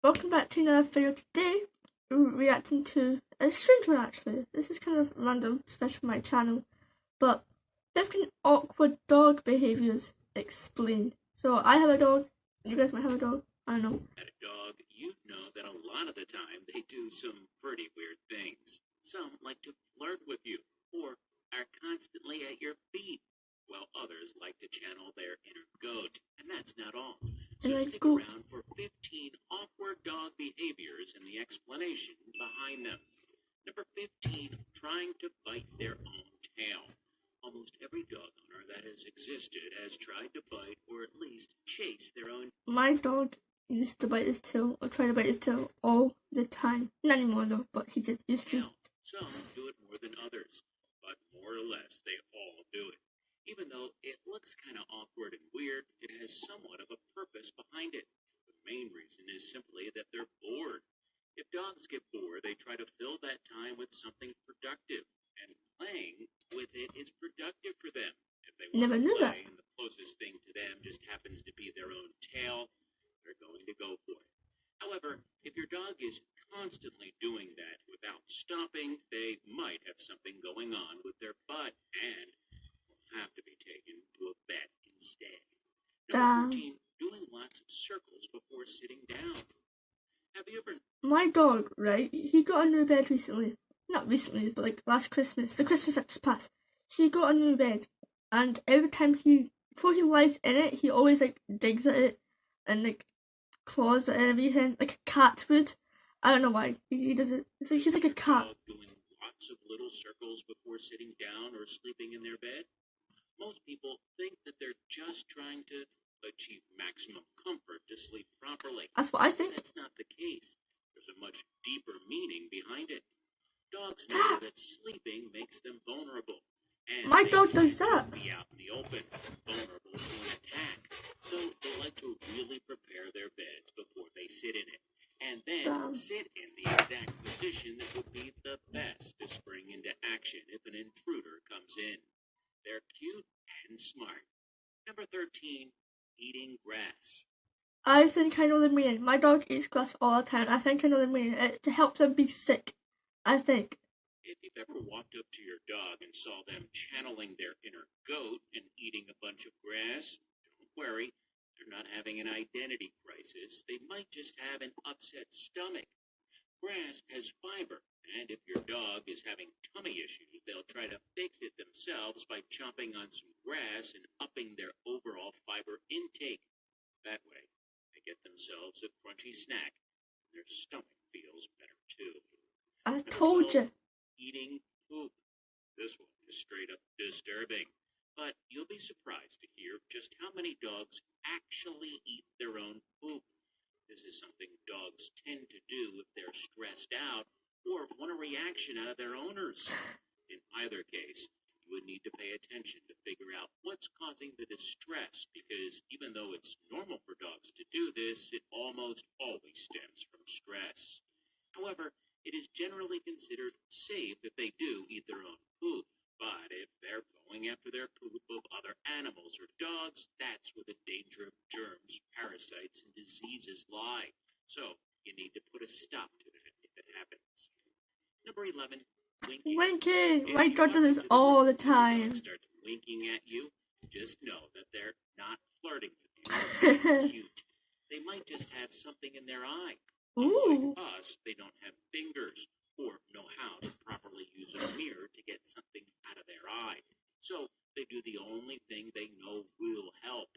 Welcome back to another video. Today we're reacting to a strange one actually. This is kind of random, especially for my channel. But 15 awkward dog behaviours explained. So I have a dog, you guys might have a dog, I don't know. At a dog, you know that a lot of the time they do some pretty weird things. Some like to flirt with you, or are constantly at your feet, while others like to channel their inner goat. And that's not all. So stick around for 15 awkward dog behaviors and the explanation behind them. Number 15, trying to bite their own tail. Almost every dog owner that has existed has tried to bite or at least chase their own. My dog used to bite his tail, or try to bite his tail all the time. Not anymore though, but he did used to. Some do it more than others, but more or less they all do it. Even though it looks kind of awkward and weird, it has somewhat of a purpose behind it. The main reason is simply that they're bored. If dogs get bored, they try to fill that time with something productive, and playing with it is productive for them. If they want to play and the closest thing to them just happens to be their own tail, they're going to go for it. However, if your dog is constantly doing that without stopping, they might have something going on with their butt and have to be taken to a vet instead. Number 14, doing lots of circles before sitting down. Have you ever... My dog, right, he got a new bed recently. Not recently, but like last Christmas. The Christmas that just passed. He got a new bed. And every time before he lies in it, he always like digs at it and like claws at it and everything. Like a cat would. I don't know why. He does it. It's like he's like a cat. Doing lots of little circles before sitting down or sleeping in their bed. Most people think that they're just trying to achieve maximum comfort to sleep properly. That's what I think. That's not the case. There's a much deeper meaning behind it. Dogs know that sleeping makes them vulnerable. And my dog does that. Be out in the open, vulnerable to an attack. So they like to really prepare their beds before they sit in it. And then sit in the exact position that would be the best to spring into action if an intruder comes in. They're cute and smart. Number 13, eating grass. I think I know the meaning. My dog eats grass all the time. I think I know the meaning. It helps them be sick, I think. If you've ever walked up to your dog and saw them channeling their inner goat and eating a bunch of grass, don't worry. They're not having an identity crisis. They might just have an upset stomach. Grass has fiber, and if your dog is having tummy issues, they'll try to fix it themselves by chomping on some grass and upping their overall fiber intake. That way, they get themselves a crunchy snack, and their stomach feels better too. I told you. Eating poop. This one is straight up disturbing. But you'll be surprised to hear just how many dogs actually eat their own poop. This is something dogs tend to do if they're stressed out or want a reaction out of their owners. In either case, you would need to pay attention to figure out what's causing the distress, because even though it's normal for dogs to do this, it almost always stems from stress. However, it is generally considered safe if they do eat their own poop. But if they're going after their poop of other animals or dogs, that's where the danger of germs, parasites, and diseases lie. So you need to put a stop to that if it happens. Number 11, winking. Winking! My dog does this all the time. If your dog starts winking at you, just know that they're not flirting with you. They're cute. They might just have something in their eye. Ooh. Like us, they don't have fingers or know how to properly use a mirror to get something out of their eye. So they do the only thing they know will help: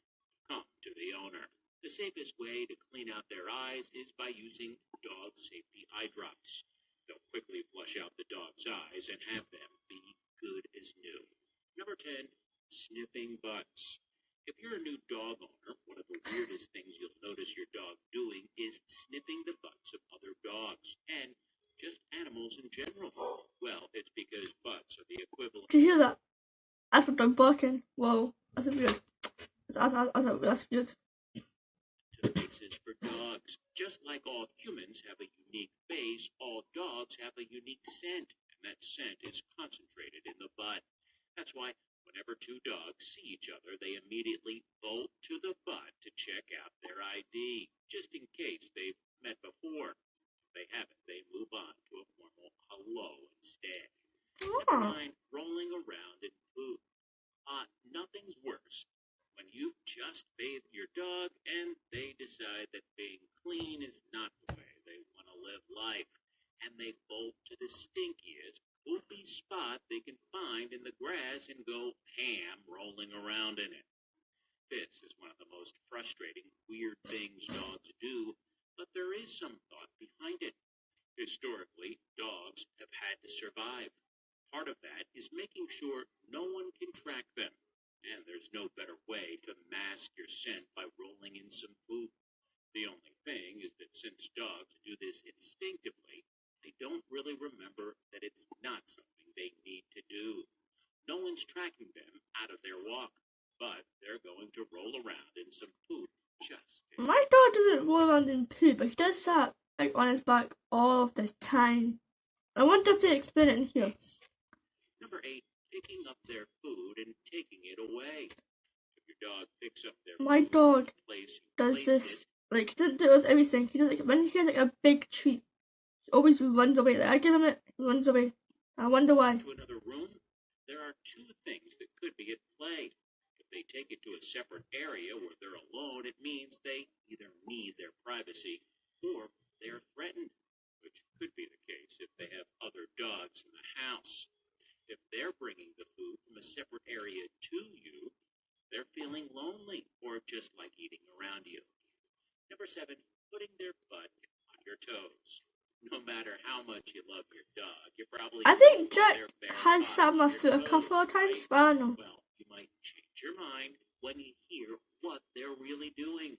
come to the owner. The safest way to clean out their eyes is by using dog safety eye drops. They'll quickly flush out the dog's eyes and have them be good as new. Number 10, sniffing butts. If you're a new dog owner, one of the weirdest things you'll notice your dog doing is sniffing the butts of other dogs, and just animals in general. Well, it's because butts are the equivalent. Did you hear that? That's my dog barking. Whoa, that's weird. That's weird. To faces for dogs. Just like all humans have a unique face, all dogs have a unique scent, and that scent is concentrated in the butt. That's why whenever two dogs see each other, they immediately bolt to the butt to check out their ID, just in case they've met before. mind rolling around in poop. Nothing's worse when you've just bathed your dog and they decide that being clean is not the way they want to live life, and they bolt to the stinkiest, poopy spot they can find in the grass and go ham rolling around in it. This is one of the most frustrating, weird things dogs do, but there is some thought behind it. Historically, dogs have had to survive. Part of that is making sure no one can track them, and there's no better way to mask your scent by rolling in some poop. The only thing is that since dogs do this instinctively, they don't really remember that it's not something they need to do. No one's tracking them out of their walk, but they're going to roll around in some poop just in My dog doesn't roll around in poop, but he does sat like on his back all of the time. I wonder if they explain it in here. Number 8, picking up their food and taking it away. If your dog picks up their My food dog from the place you does placed this, it, like, he does everything. He does, like, when he has like a big treat, he always runs away. Like, I give him it, he runs away. I wonder why. to another room, there are two things that could be at play. If they take it to a separate area where they're alone, it means they either need their privacy or they're threatened, which could be the case if they have other dogs in the house. If they're bringing the food from a separate area to you, they're feeling lonely or just like eating around you. Number 7, putting their butt on your toes. No matter how much you love your dog, you probably I think don't Jack want their bare has bottom sat on my on your foot a toes, couple of times, right? but I don't know. Well, you might change your mind when you hear what they're really doing.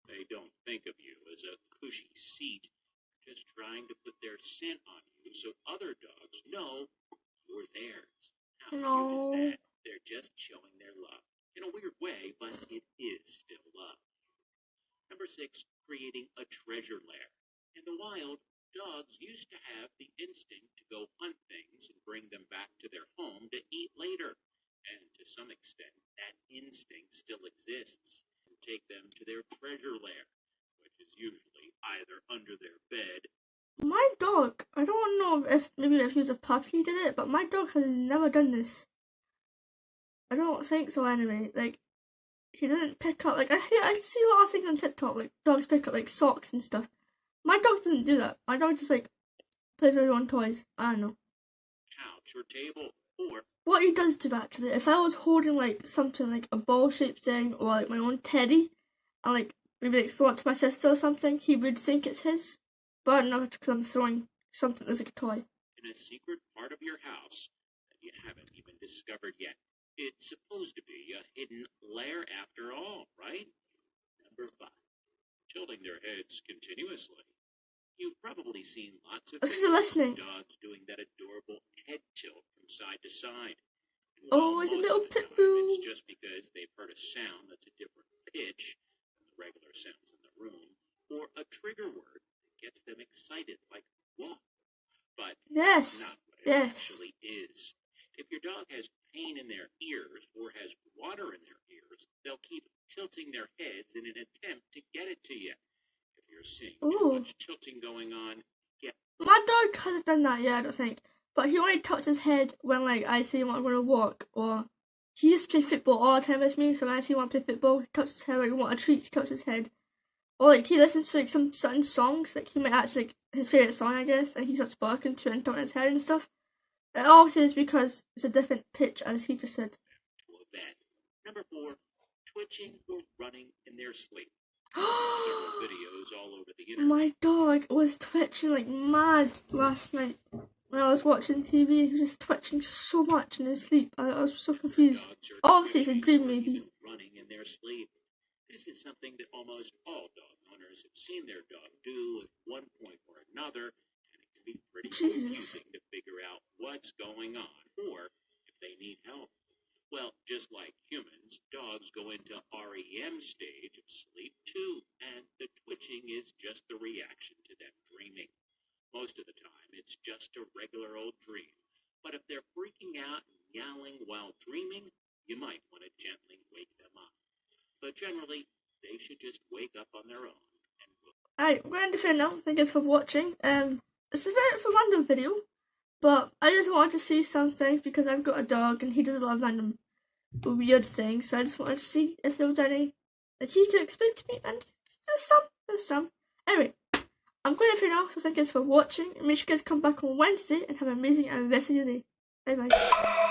They don't think of you as a cushy seat, just trying to put their scent on you so other dogs know you're theirs. How cute is No. that? They're just showing their love. In a weird way, but it is still love. Number 6, creating a treasure lair. In the wild, dogs used to have the instinct to go hunt things and bring them back to their home to eat later. And to some extent, that instinct still exists. Take them to their treasure lair, which is usually either under their bed. My dog, I don't know if maybe if he was a puppy he did it, but my dog has never done this. I don't think so anyway. Like, he doesn't pick up, like, I see a lot of things on TikTok, like dogs pick up like socks and stuff. My dog doesn't do that. My dog just like plays with his own toys. I don't know. Couch or table, or What he does do actually, if I was holding like something like a ball shaped thing or like my own teddy and like maybe like throw it to my sister or something, he would think it's his. But I don't know because I'm throwing something that's like a toy. in a secret part of your house that you haven't even discovered yet. It's supposed to be a hidden lair after all, right? Number 5, tilting their heads continuously. You've probably seen lots of Because you're videos listening. of dogs doing that adorable head tilt from side to side. And Oh, while it's a most little of the pit time bull. it's just because they've heard a sound that's a different pitch than the regular sounds in the room, or a trigger word that gets them excited, like whoa. But that's Yes. not what it Yes. actually is. If your dog has pain in their ears or has water in their ears, they'll keep tilting their heads in an attempt to get it to you. If you're seeing too Ooh. much tilting going on, get My dog hasn't done that yet, I don't think. But he only tilts his head when like I see him want to go to walk, or he used to play football all the time with me, so when I see him want to play football, he tilts his head, like want a treat, he tilts his head. Or like he listens to like some certain songs, like he might actually like his favourite song I guess, and he starts barking to it and tilting his head and stuff. It obviously is because it's a different pitch, as he just said. to a bed. Number 4, twitching or running in their sleep. Several videos all over the internet. My dog was twitching like mad last night when I was watching TV. He was just twitching so much in his sleep. I was so confused. Dogs are Obviously, it's a twitching dream, or maybe. even running in their sleep. This is something that almost all dog owners have seen their dog do at one point or another, and it can be pretty Jesus. confusing to figure out what's going on or if they need help. Well, just like humans, dogs go into REM stage of sleep too, and the twitching is just the reaction to them dreaming. Most of the time, it's just a regular old dream. But if they're freaking out and yowling while dreaming, you might want to gently wake them up. But generally, they should just wake up on their own. And Alright, we're going to end it now. Thank you for watching. It's a very random video, But I just wanted to see some things because I've got a dog and he does a lot of random weird things. So I just wanted to see if there was any that he could explain to me, and there's some. Anyway, I'm going to now, so thank you guys for watching. And make sure you guys come back on Wednesday and have an amazing rest of your day. Bye bye.